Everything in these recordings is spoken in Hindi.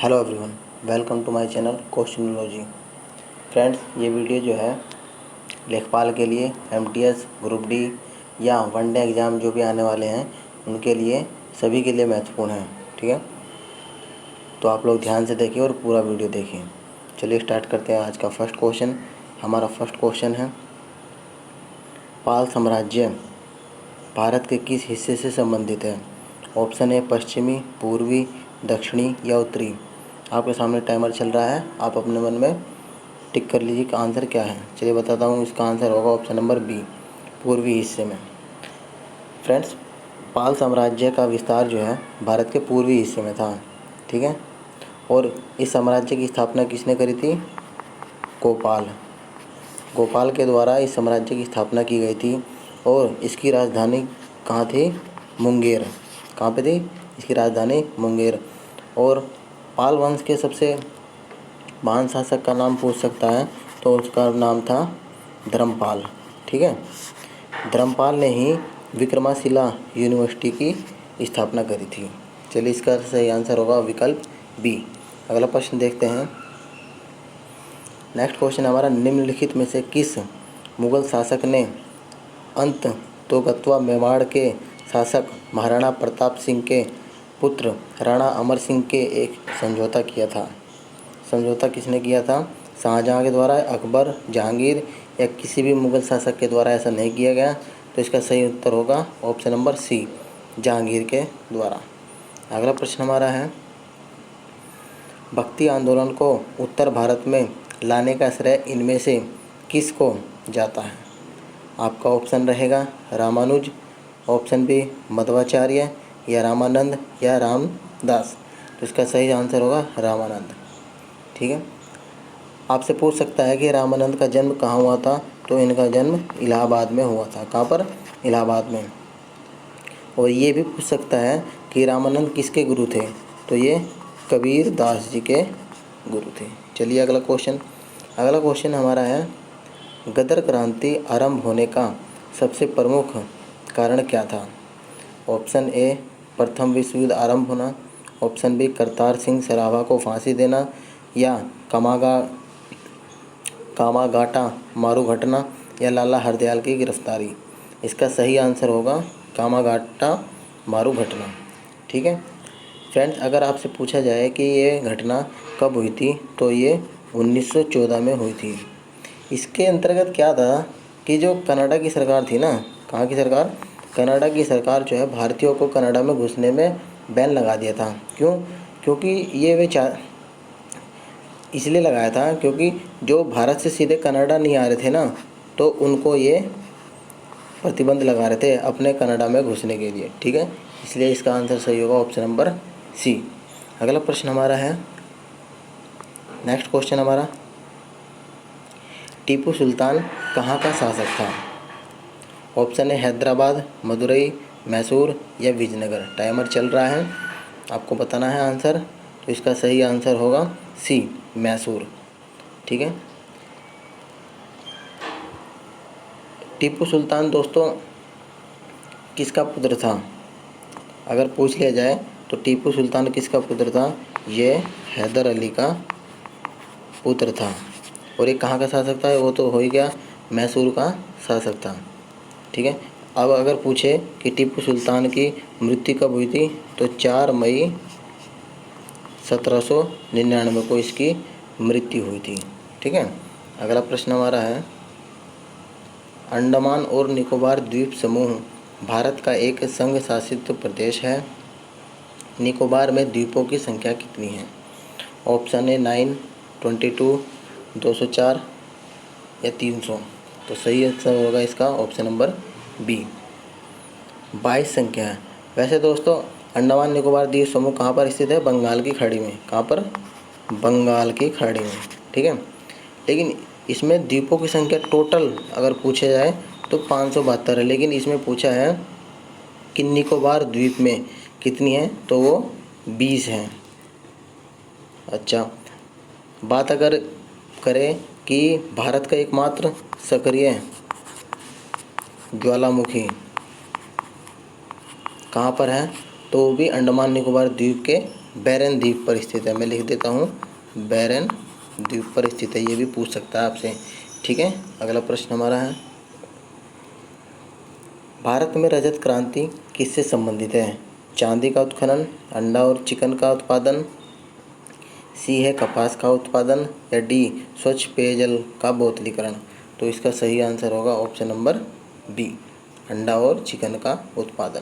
Hello everyone, welcome to my channel Questionology. Friends, ये वीडियो जो है लेखपाल के लिए, एमटीएस, ग्रुप डी या वनडे एग्ज़ाम जो भी आने वाले हैं उनके लिए, सभी के लिए महत्वपूर्ण है। ठीक है, तो आप लोग ध्यान से देखिए और पूरा वीडियो देखिए। चलिए स्टार्ट करते हैं आज का फर्स्ट क्वेश्चन। हमारा फर्स्ट क्वेश्चन है, पाल साम्राज्य भारत के किस हिस्से से संबंधित है? ऑप्शन ए पश्चिमी, पूर्वी, दक्षिणी या उत्तरी। आपके सामने टाइमर चल रहा है, आप अपने मन में टिक कर लीजिए कि आंसर क्या है। चलिए बताता हूँ, इसका आंसर होगा ऑप्शन नंबर बी, पूर्वी हिस्से में। फ्रेंड्स, पाल साम्राज्य का विस्तार जो है भारत के पूर्वी हिस्से में था। ठीक है, और इस साम्राज्य की स्थापना किसने करी थी? गोपाल के द्वारा इस साम्राज्य की स्थापना की गई थी। और इसकी राजधानी कहाँ थी? मुंगेर। कहाँ पे थी इसकी राजधानी? मुंगेर। और पाल वंश के सबसे महान शासक का नाम पूछ सकता है तो उसका नाम था धर्मपाल। ठीक है, धर्मपाल ने ही विक्रमाशिला यूनिवर्सिटी की स्थापना करी थी। चलिए, इसका सही आंसर होगा विकल्प बी। अगला प्रश्न देखते हैं। नेक्स्ट क्वेश्चन हमारा, निम्नलिखित में से किस मुगल शासक ने अंततोगत्वा मेवाड़ के शासक महाराणा प्रताप सिंह के पुत्र राणा अमर सिंह के एक समझौता किया था? समझौता किसने किया था? शाहजहाँ के द्वारा, अकबर, जहांगीर या किसी भी मुगल शासक के द्वारा ऐसा नहीं किया गया। तो इसका सही उत्तर होगा ऑप्शन नंबर सी, जहांगीर के द्वारा। अगला प्रश्न हमारा है, भक्ति आंदोलन को उत्तर भारत में लाने का श्रेय इनमें से किसको जाता है? आपका ऑप्शन रहेगा रामानुज, ऑप्शन बी मध्वाचार्य या रामानंद या रामदास। तो इसका सही आंसर होगा रामानंद। ठीक है, आपसे पूछ सकता है कि रामानंद का जन्म कहाँ हुआ था? तो इनका जन्म इलाहाबाद में हुआ था। कहाँ पर? इलाहाबाद में। और ये भी पूछ सकता है कि रामानंद किसके गुरु थे? तो ये कबीर दास जी के गुरु थे। चलिए अगला क्वेश्चन हमारा है, गदर क्रांति आरंभ होने का सबसे प्रमुख कारण क्या था? ऑप्शन ए प्रथम विश्व युद्ध आरंभ होना, ऑप्शन बी करतार सिंह सराभा को फांसी देना या कामागाटा मारू घटना या लाला हरदयाल की गिरफ्तारी। इसका सही आंसर होगा कामागाटा मारू घटना। ठीक है फ्रेंड्स, अगर आपसे पूछा जाए कि ये घटना कब हुई थी तो ये 1914 में हुई थी। इसके अंतर्गत क्या था कि जो कनाडा की सरकार थी ना, कहाँ की सरकार? कनाडा की सरकार जो है भारतीयों को कनाडा में घुसने में बैन लगा दिया था। क्यों? क्योंकि ये इसलिए लगाया था क्योंकि जो भारत से सीधे कनाडा नहीं आ रहे थे ना, तो उनको ये प्रतिबंध लगा रहे थे अपने कनाडा में घुसने के लिए। ठीक है, इसलिए इसका आंसर सही होगा ऑप्शन नंबर सी। अगला प्रश्न हमारा है, नेक्स्ट क्वेश्चन हमारा, टीपू सुल्तान कहाँ का शासक था? ऑप्शन है हैदराबाद, मदुरई, मैसूर या विजयनगर। टाइमर चल रहा है, आपको बताना है आंसर। तो इसका सही आंसर होगा सी, मैसूर। ठीक है, टीपू सुल्तान दोस्तों किसका पुत्र था? अगर पूछ लिया जाए तो टीपू सुल्तान किसका पुत्र था? ये हैदर अली का पुत्र था। और ये कहाँ का शासक था? वो तो हो ही गया, मैसूर का शासक था। ठीक है, अब अगर पूछे कि टीपू सुल्तान की मृत्यु कब हुई थी तो 4 मई 1799 को इसकी मृत्यु हुई थी। ठीक है, अगला प्रश्न हमारा है, अंडमान और निकोबार द्वीप समूह भारत का एक संघ शासित प्रदेश है। निकोबार में द्वीपों की संख्या कितनी है? ऑप्शन ए 9, 22, 204 या 300। तो सही आंसर होगा इसका ऑप्शन नंबर बी, 22 संख्या है। वैसे दोस्तों, अंडमान निकोबार द्वीप समूह कहाँ पर स्थित है? बंगाल की खाड़ी में। कहाँ पर? बंगाल की खाड़ी में। ठीक है, लेकिन इसमें द्वीपों की संख्या टोटल अगर पूछा जाए तो 572 है, लेकिन इसमें पूछा है कि निकोबार द्वीप में कितनी है, तो वो 20 हैं। अच्छा, बात अगर करें कि भारत का एकमात्र सक्रिय ज्वालामुखी कहाँ पर है, तो वो भी अंडमान निकोबार द्वीप के बैरन द्वीप पर स्थित है। मैं लिख देता हूँ, बैरन द्वीप पर स्थित है। ये भी पूछ सकता है आपसे, ठीक है। अगला प्रश्न हमारा है, भारत में रजत क्रांति किससे संबंधित है? चांदी का उत्खनन, अंडा और चिकन का उत्पादन, सी है कपास का उत्पादन, या डी स्वच्छ पेयजल का बोतलीकरण। तो इसका सही आंसर होगा ऑप्शन नंबर बी, अंडा और चिकन का उत्पादन।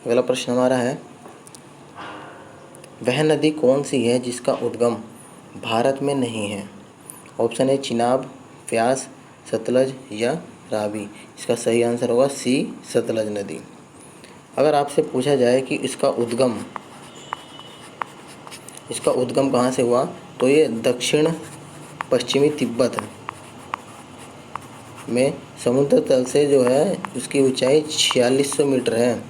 अगला प्रश्न हमारा है, वह नदी कौन सी है जिसका उद्गम भारत में नहीं है? ऑप्शन है चिनाब, व्यास, सतलज या रावी। इसका सही आंसर होगा सी, सतलज नदी। अगर आपसे पूछा जाए कि इसका उद्गम कहाँ से हुआ, तो ये दक्षिण पश्चिमी तिब्बत में समुद्र तल से जो है उसकी ऊंचाई 4600 मीटर है।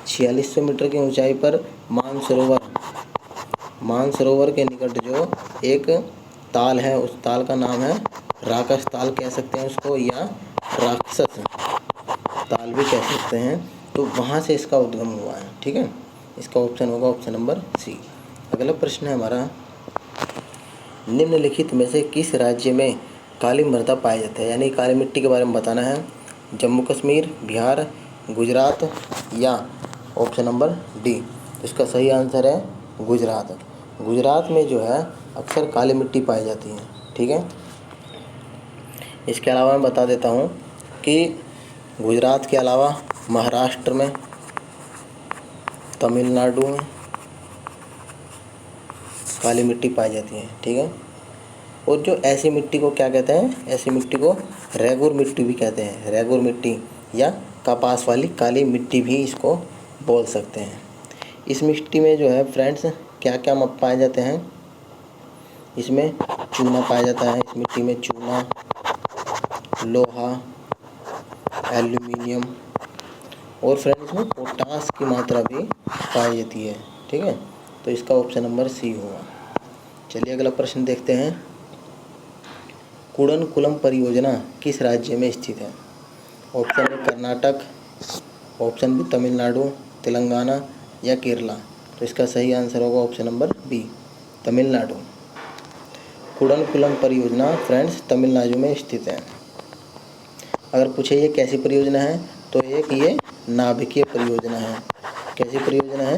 4600 मीटर की ऊंचाई पर मानसरोवर के निकट जो एक ताल है, उस ताल का नाम है राक्षस ताल कह सकते हैं उसको, या राक्षस ताल भी कह सकते हैं। तो वहाँ से इसका उद्गम हुआ है, ठीक है। इसका ऑप्शन होगा ऑप्शन नंबर सी। अगला प्रश्न है हमारा, निम्नलिखित में से किस राज्य में काली मृदा पाई जाती है? यानी काली मिट्टी के बारे में बताना है। जम्मू कश्मीर, बिहार, गुजरात या ऑप्शन नंबर डी। इसका सही आंसर है गुजरात। गुजरात में जो है अक्सर काली मिट्टी पाई जाती है, ठीक है। इसके अलावा मैं बता देता हूँ कि गुजरात के अलावा महाराष्ट्र में, तमिलनाडु में काली मिट्टी पाई जाती है, ठीक है। और जो ऐसी मिट्टी को क्या कहते हैं? ऐसी मिट्टी को रेगुर मिट्टी भी कहते हैं। रेगुर मिट्टी या कपास वाली काली मिट्टी भी इसको बोल सकते हैं। इस मिट्टी में जो है फ्रेंड्स क्या क्या पाए जाते हैं? इसमें चूना पाया जाता है। इस मिट्टी में चूना, लोहा, एल्यूमिनियम और फ्रेंड्स इसमें पोटास की मात्रा भी पाई जाती है, ठीक है। तो इसका ऑप्शन नंबर सी होगा। चलिए अगला प्रश्न देखते हैं, कुडनकुलम परियोजना किस राज्य में स्थित है? Option A Karnataka, option B Tamil Nadu, Telangana या केरला। तो इसका सही आंसर होगा option number B, Tamil Nadu. Kudankulam परियोजना फ्रेंड्स तमिलनाडु में स्थित है। अगर पूछे ये कैसी परियोजना है, तो एक ये नाभिकीय परियोजना है। कैसी परियोजना है?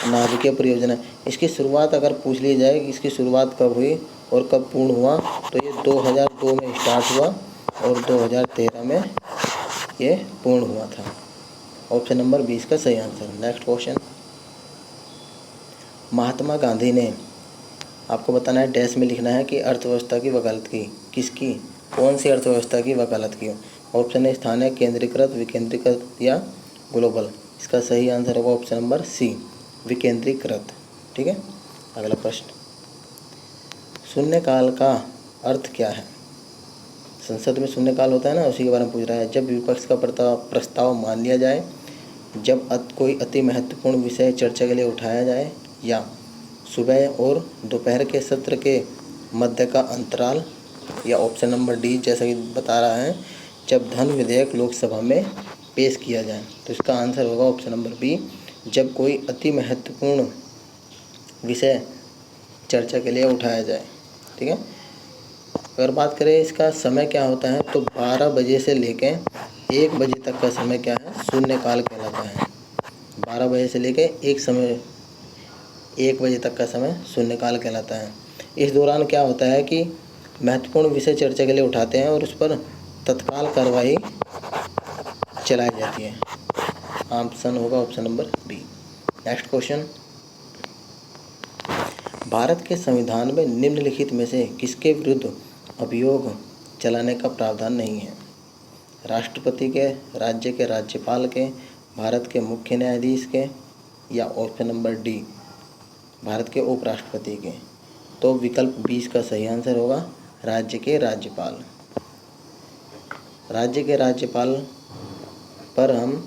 नाभिकीय परियोजना। इसकी शुरुआत अगर पूछ ली जाए, इसकी शुरुआत कब हुई और कब पूर्ण हुआ, तो ये 2002 में स्टार्ट हुआ और 2013 में ये पूर्ण हुआ था। ऑप्शन नंबर 20 का सही answer. Next question, Mahatma Gandhi ने, आपको बताना है डैश में लिखना है कि अर्थव्यवस्था की वकालत की। किसकी? कौन सी अर्थव्यवस्था की वकालत की? ऑप्शन है स्थानीय, केंद्रीकृत, विकेंद्रीकृत या ग्लोबल। इसका सही आंसर होगा ऑप्शन नंबर सी, विकेंद्रीकृत, ठीक है। अगला प्रश्न, शून्यकाल का अर्थ क्या है? संसद में शून्यकाल होता है ना, उसी के बारे में पूछ रहा है। जब विपक्ष का प्रस्ताव मान लिया जाए, जब कोई अति महत्वपूर्ण विषय चर्चा के लिए उठाया जाए, या सुबह और दोपहर के सत्र के मध्य का अंतराल, या ऑप्शन नंबर डी जैसा कि बता रहा है जब धन विधेयक लोकसभा में पेश किया जाए। तो इसका आंसर होगा ऑप्शन नंबर बी, जब कोई अति महत्वपूर्ण विषय चर्चा के लिए उठाया जाए, ठीक है। अगर बात करें इसका समय क्या होता है, तो 12 बजे से लेके 1 बजे तक का समय क्या है? शून्यकाल कहलाता है। 12 बजे से लेके 1 बजे तक का समय शून्यकाल कहलाता है। इस दौरान क्या होता है कि महत्वपूर्ण विषय चर्चा के लिए उठाते हैं और उस पर तत्काल कार्रवाई चलाई जाती है। ऑप्शन होगा option number B. Next question, Bharat के संविधान में निम्नलिखित में से किसके विरुद्ध अभियोग चलाने का प्रावधान नहीं है? राष्ट्रपति के, राज्य के राज्यपाल के, भारत के मुख्य न्यायाधीश के, या ऑप्शन नंबर डी भारत के उपराष्ट्रपति के। तो विकल्प 20 का सही आंसर होगा राज्य के राज्यपाल। राज्य के राज्यपाल पर हम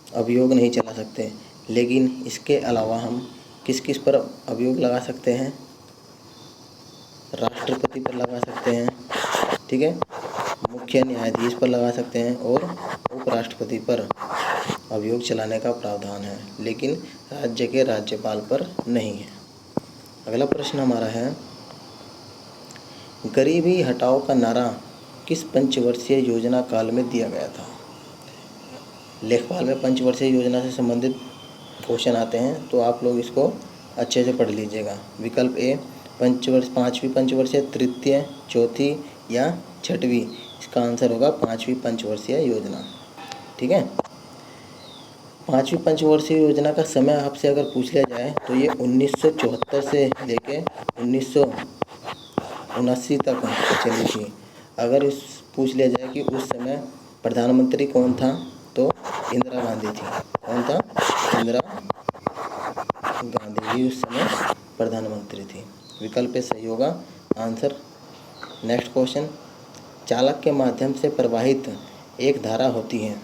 अभियोग नहीं चला सकते, लेकिन इसके अलावा हम किस किस पर अभियोग लगा सकते हैं? राष्ट्रपति पर लगा सकते हैं, ठीक है, मुख्य न्यायाधीश पर लगा सकते हैं और उपराष्ट्रपति पर अभियोग चलाने का प्रावधान है, लेकिन राज्य के राज्यपाल पर नहीं है। अगला प्रश्न हमारा है, गरीबी हटाओ का नारा किस पंचवर्षीय योजना काल में दिया गया था? लेखपाल में पंचवर्षीय योजना से संबंधित क्वेश्चन आते हैं, तो आप लोग इसको अच्छे से पढ़ लीजिएगा। विकल्प ए पाँचवीं पंचवर्षीय, तृतीय, चौथी या छठवीं। इसका आंसर होगा पाँचवीं पंचवर्षीय योजना। ठीक है, पाँचवीं पंचवर्षीय योजना का समय आपसे अगर पूछ लिया जाए तो ये 1974 से लेके 1979 तक चली थी। अगर इस पूछ लिया जाए कि उस समय प्रधानमंत्री कौन था, तो इंदिरा गांधी थी। कौन था? इंदिरा गांधी ही उस समय प्रधानमंत्री थी। विकल्प सही होगा आंसर। नेक्स्ट क्वेश्चन, चालक के माध्यम से प्रवाहित एक धारा होती है।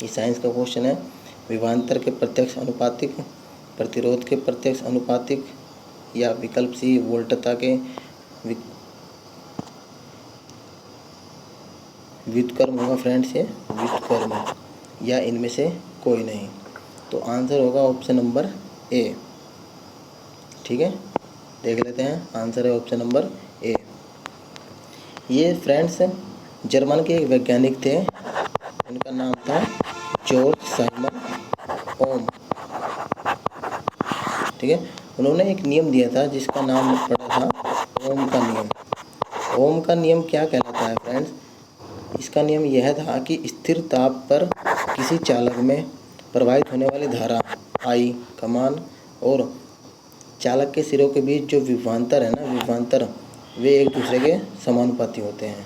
ये साइंस का क्वेश्चन है। विभवांतर के प्रत्यक्ष अनुपातिक, प्रतिरोध के प्रत्यक्ष अनुपातिक, या विकल्प सी वोल्टता के व्युत्क्रम होगा फ्रेंड्स, ये व्युत्क्रम, या इनमें से कोई नहीं। तो आंसर होगा ऑप्शन नंबर ए। ठीक है, देख लेते हैं। आंसर है ऑप्शन नंबर ए। ये फ्रेंड्स जर्मन के एक वैज्ञानिक थे, उनका नाम था जॉर्ज साइमन ओम। ठीक है, उन्होंने एक नियम दिया था जिसका नाम पड़ा था ओम का नियम। ओम का नियम क्या कहलाता है फ्रेंड्स? इसका नियम यह था कि स्थिर ताप पर किसी चालक में प्रवाहित होने वाली धारा आई का मान और चालक के सिरों के बीच जो विभवांतर है ना, विभवांतर, वे एक दूसरे के समानुपाती होते हैं।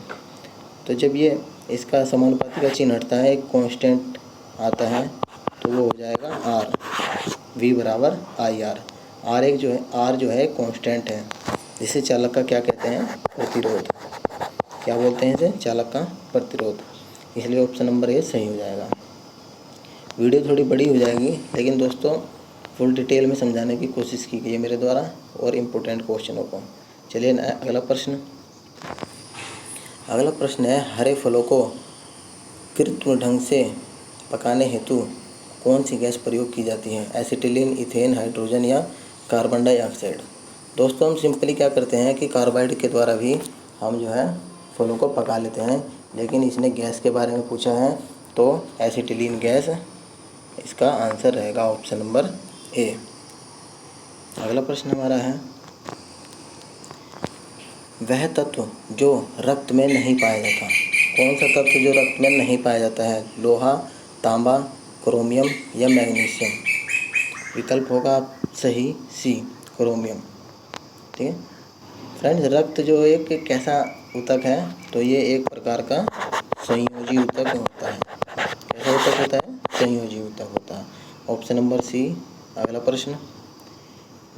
तो जब ये इसका समानुपाती का चिन्ह हटता है, एक कांस्टेंट आता है, तो वो हो जाएगा आर, वी बराबर आई आर। आर एक जो है, आर जो है कांस्टेंट है, जिसे चालक का क्या कहते हैं? प्रतिरोध। क्या बोलते हैं इसे? चालक का प्रतिरोध। इसलिए ऑप्शन नंबर ए सही हो जाएगा। वीडियो थोड़ी बड़ी हो जाएगी, लेकिन दोस्तों फुल डिटेल में समझाने की कोशिश की गई है मेरे द्वारा और इम्पोर्टेंट क्वेश्चनों को। चलिए अगला प्रश्न। अगला प्रश्न है, हरे फलों को कृत्रिम ढंग से पकाने हेतु कौन सी गैस प्रयोग की जाती है? एसिटिलीन, इथेन, हाइड्रोजन या कार्बन डाइऑक्साइड। दोस्तों हम सिंपली क्या करते हैं कि कार्बाइड के द्वारा भी हम जो है फलों को पका लेते हैं, लेकिन इसने गैस के बारे में पूछा है तो एसिटिलीन गैस इसका आंसर रहेगा ऑप्शन नंबर ए। अगला प्रश्न हमारा है, वह तत्व जो रक्त में नहीं पाया जाता। कौन सा तत्व जो रक्त में नहीं पाया जाता है? लोहा, तांबा, क्रोमियम या मैग्नीशियम। विकल्प होगा सही सी, क्रोमियम। ठीक है फ्रेंड्स, रक्त जो एक कैसा ऊतक है, तो ये एक प्रकार का संयोजी ऊतक होता है। कैसा ऊतक होता है? संयोजी ऊतक होता है। Option number C. अगला प्रश्न,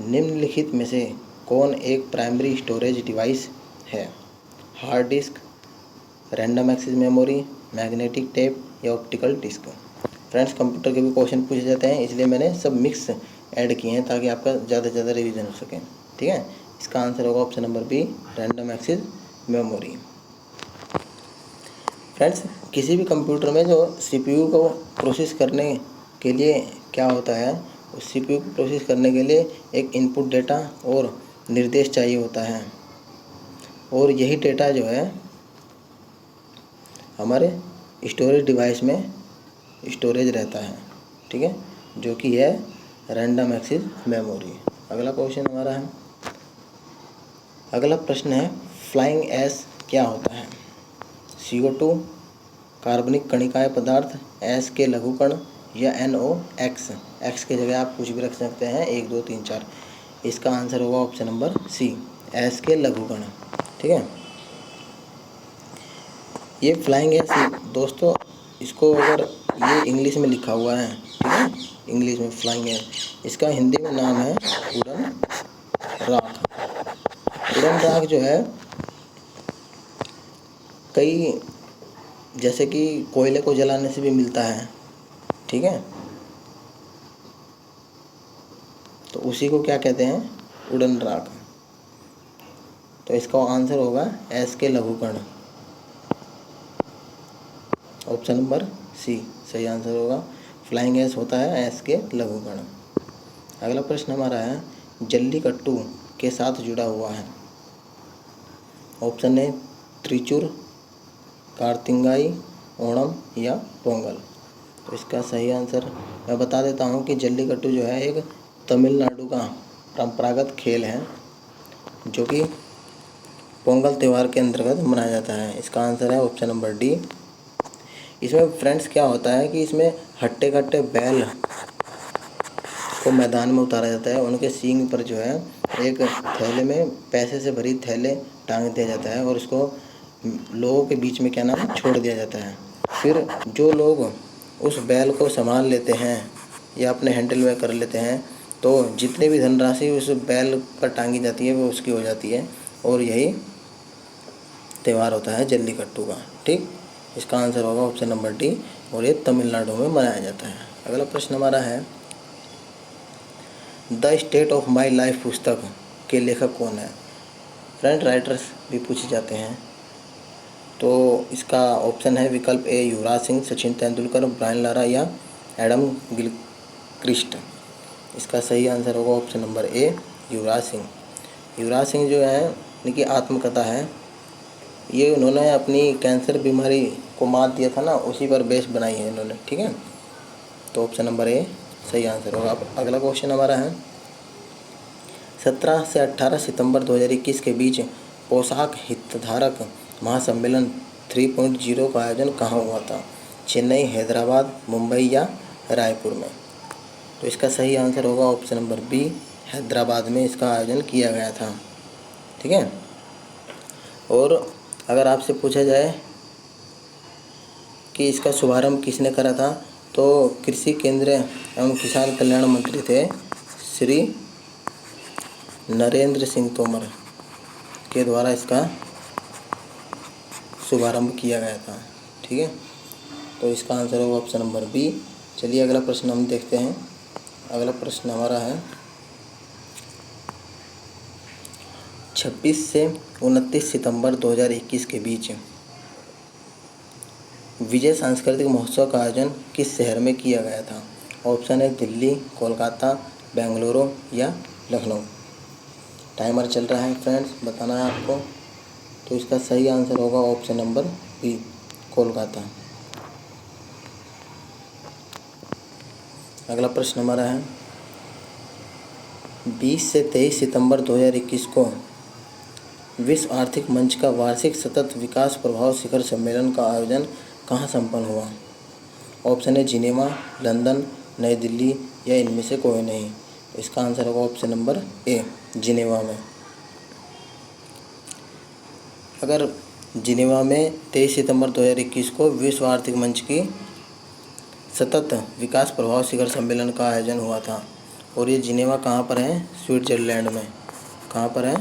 निम्नलिखित में से कौन एक प्राइमरी स्टोरेज डिवाइस है? Hard disk, random access memory, magnetic tape या ऑप्टिकल डिस्क। फ्रेंड्स कंप्यूटर के भी क्वेश्चन पूछे जाते हैं, इसलिए मैंने सब मिक्स ऐड किए हैं ताकि आपका ज़्यादा से ज़्यादा रिवीजन हो सके। ठीक है, इसका आंसर होगा option number B, random access memory. Friends किसी भी कंप्यूटर में जो सीपीयू को प्रोसेस करने के लिए क्या होता है, उस सीपीयू को प्रोसेस करने के लिए एक इनपुट डेटा और निर्देश चाहिए होता है, और यही डेटा जो है हमारे स्टोरेज डिवाइस में स्टोरेज रहता है। ठीक है, जो कि है रैंडम एक्सेस मेमोरी। अगला क्वेश्चन हमारा है, अगला प्रश्न है, फ्लाइंग ऐश क्या होता है? CO2, कार्बनिक कणिकाएं पदार्थ, ऐश के लघुकण या NOx। एक्स की जगह आप कुछ भी रख सकते हैं, 1 2 3 4। इसका आंसर होगा ऑप्शन नंबर सी, ऐश के लघुकण। ठीक है, ये फ्लाइंग ऐश दोस्तों, इसको अगर ये इंग्लिश में लिखा हुआ है, ठीक है, इंग्लिश में फ्लाइंग ऐश, इसका हिंदी में नाम है उड़न राख। उड़न राख जो है कई, जैसे कि कोयले को जलाने से भी मिलता है। ठीक है, तो उसी को क्या कहते हैं? उड़न राख। तो इसका आंसर होगा ऐश के लघुकण। ऑप्शन नंबर सी सही आंसर होगा। फ्लाइंग एस होता है एस के लघुगण। अगला प्रश्न हमारा है जल्लीकट्टू के साथ जुड़ा हुआ है। ऑप्शन ए त्रिचूर, कार्तिंगाई, ओणम या पोंगल। तो इसका सही आंसर मैं बता देता हूँ कि जल्लीकट्टू जो है एक तमिलनाडु का परंपरागत खेल है जो कि पोंगल त्यौहार के अंतर्गत मनाया जाता है। इसका आंसर है ऑप्शन नंबर डी। इसमें फ्रेंड्स क्या होता है कि इसमें हट्टे कट्टे बैल को मैदान में उतारा जाता है। उनके सींग पर जो है एक थैले में पैसे से भरी थैले टांग दिया जाता है और उसको लोगों के बीच में क्या नाम छोड़ दिया जाता है। फिर जो लोग उस बैल को संभाल लेते हैं या अपने हैंडल में कर लेते हैं तो जितनी भी धनराशि उस बैल पर टांगी जाती है वो उसकी हो जाती है और यही त्यौहार होता है जल्लीकट्टू का। ठीक, इसका आंसर होगा ऑप्शन नंबर डी और ये तमिलनाडु में मनाया जाता है। अगला प्रश्न हमारा है the state of my life पुस्तक के लेखक कौन है। फ्रेंड राइटर्स भी पूछे जाते हैं तो इसका ऑप्शन है विकल्प ए युवराज सिंह, सचिन तेंदुलकर, ब्रायन लारा या एडम गिलक्रिस्ट। इसका सही आंसर होगा option number A Yuvraj Singh. Yuvraj Singh जो है इनकी आत्मकथा है। ये उन्होंने अपनी कैंसर बीमारी को मात दिया था ना, उसी पर बेस बनाई है इन्होंने। ठीक है, तो ऑप्शन नंबर ए सही आंसर होगा। अब अगला क्वेश्चन हमारा है 17 से 18 सितंबर 2021 के बीच पोशाक हितधारक महासम्मेलन 3.0 का आयोजन कहाँ हुआ था। चेन्नई, हैदराबाद, मुंबई या रायपुर में। तो इसका सही आंसर होगा ऑप्शन नंबर बी, हैदराबाद में इसका आयोजन किया गया था। ठीक है, और अगर आपसे पूछा जाए कि इसका शुभारंभ किसने करा था तो कृषि केंद्रीय एवं किसान कल्याण मंत्री थे श्री नरेंद्र सिंह तोमर के द्वारा इसका शुभारंभ किया गया था। ठीक है, तो इसका आंसर होगा ऑप्शन नंबर बी। चलिए अगला प्रश्न हम देखते हैं। अगला प्रश्न हमारा है 26 से 29 सितंबर 2021 के बीच विजय सांस्कृतिक महोत्सव का आयोजन किस शहर में किया गया था। ऑप्शन है दिल्ली, कोलकाता, बेंगलुरु या लखनऊ। टाइमर चल रहा है फ्रेंड्स, बताना है आपको। तो इसका सही आंसर होगा ऑप्शन नंबर बी, कोलकाता। अगला प्रश्न हमारा है 20 से 23 सितंबर 2021 को विश्व आर्थिक मंच का वार्षिक सतत विकास प्रभाव शिखर सम्मेलन का आयोजन कहाँ संपन्न हुआ। ऑप्शन है जिनेवा, लंदन, नई दिल्ली या इनमें से कोई नहीं। इसका आंसर होगा ऑप्शन नंबर ए, जिनेवा में। अगर जिनेवा में 23 सितंबर 2021 को विश्व आर्थिक मंच की सतत विकास प्रभाव शिखर सम्मेलन का आयोजन हुआ था और ये जिनेवा कहाँ पर है, स्विट्जरलैंड में। कहाँ पर है,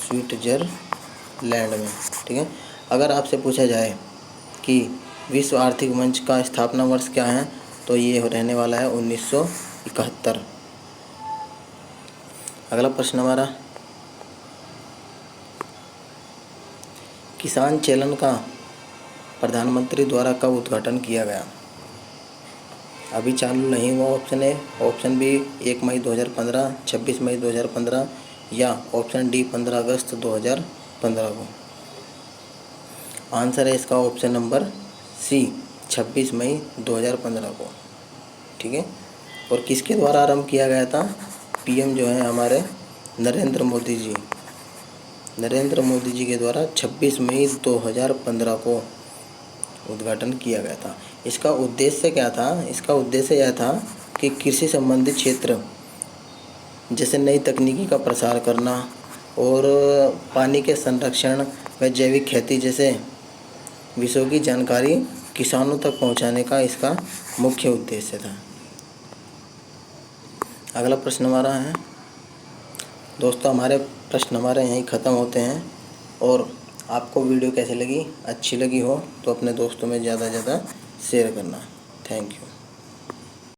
स्विट्जरलैंड में। ठीक है, अगर आपसे पूछा जाए कि विश्व आर्थिक मंच का स्थापना वर्ष क्या है तो ये रहने वाला है 1971। अगला प्रश्न हमारा किसान चैनल का प्रधानमंत्री द्वारा कब उद्घाटन किया गया। अभी चालू नहीं हुआ ऑप्शन है। ऑप्शन बी 1 मई 2015, 26 मई 2015 या ऑप्शन डी 15 अगस्त 2015 को। आंसर है इसका ऑप्शन नंबर सी, 26 मई 2015 को। ठीक है, और किसके द्वारा आरंभ किया गया था। पीएम जो है हमारे नरेंद्र मोदी जी के द्वारा 26 मई 2015 को उद्घाटन किया गया था। इसका उद्देश्य क्या था। इसका उद्देश्य यह था कि कृषि संबंधित क्षेत्र जैसे नई तकनीकी का प्रसार करना और पानी के संरक्षण व जैविक खेती जैसे विषयों की जानकारी किसानों तक पहुंचाने का इसका मुख्य उद्देश्य था। अगला प्रश्न हमारा है दोस्तों, हमारे प्रश्न हमारे यहीं ख़त्म होते हैं। और आपको वीडियो कैसे लगी, अच्छी लगी हो तो अपने दोस्तों में ज़्यादा से ज़्यादा शेयर करना। Thank you.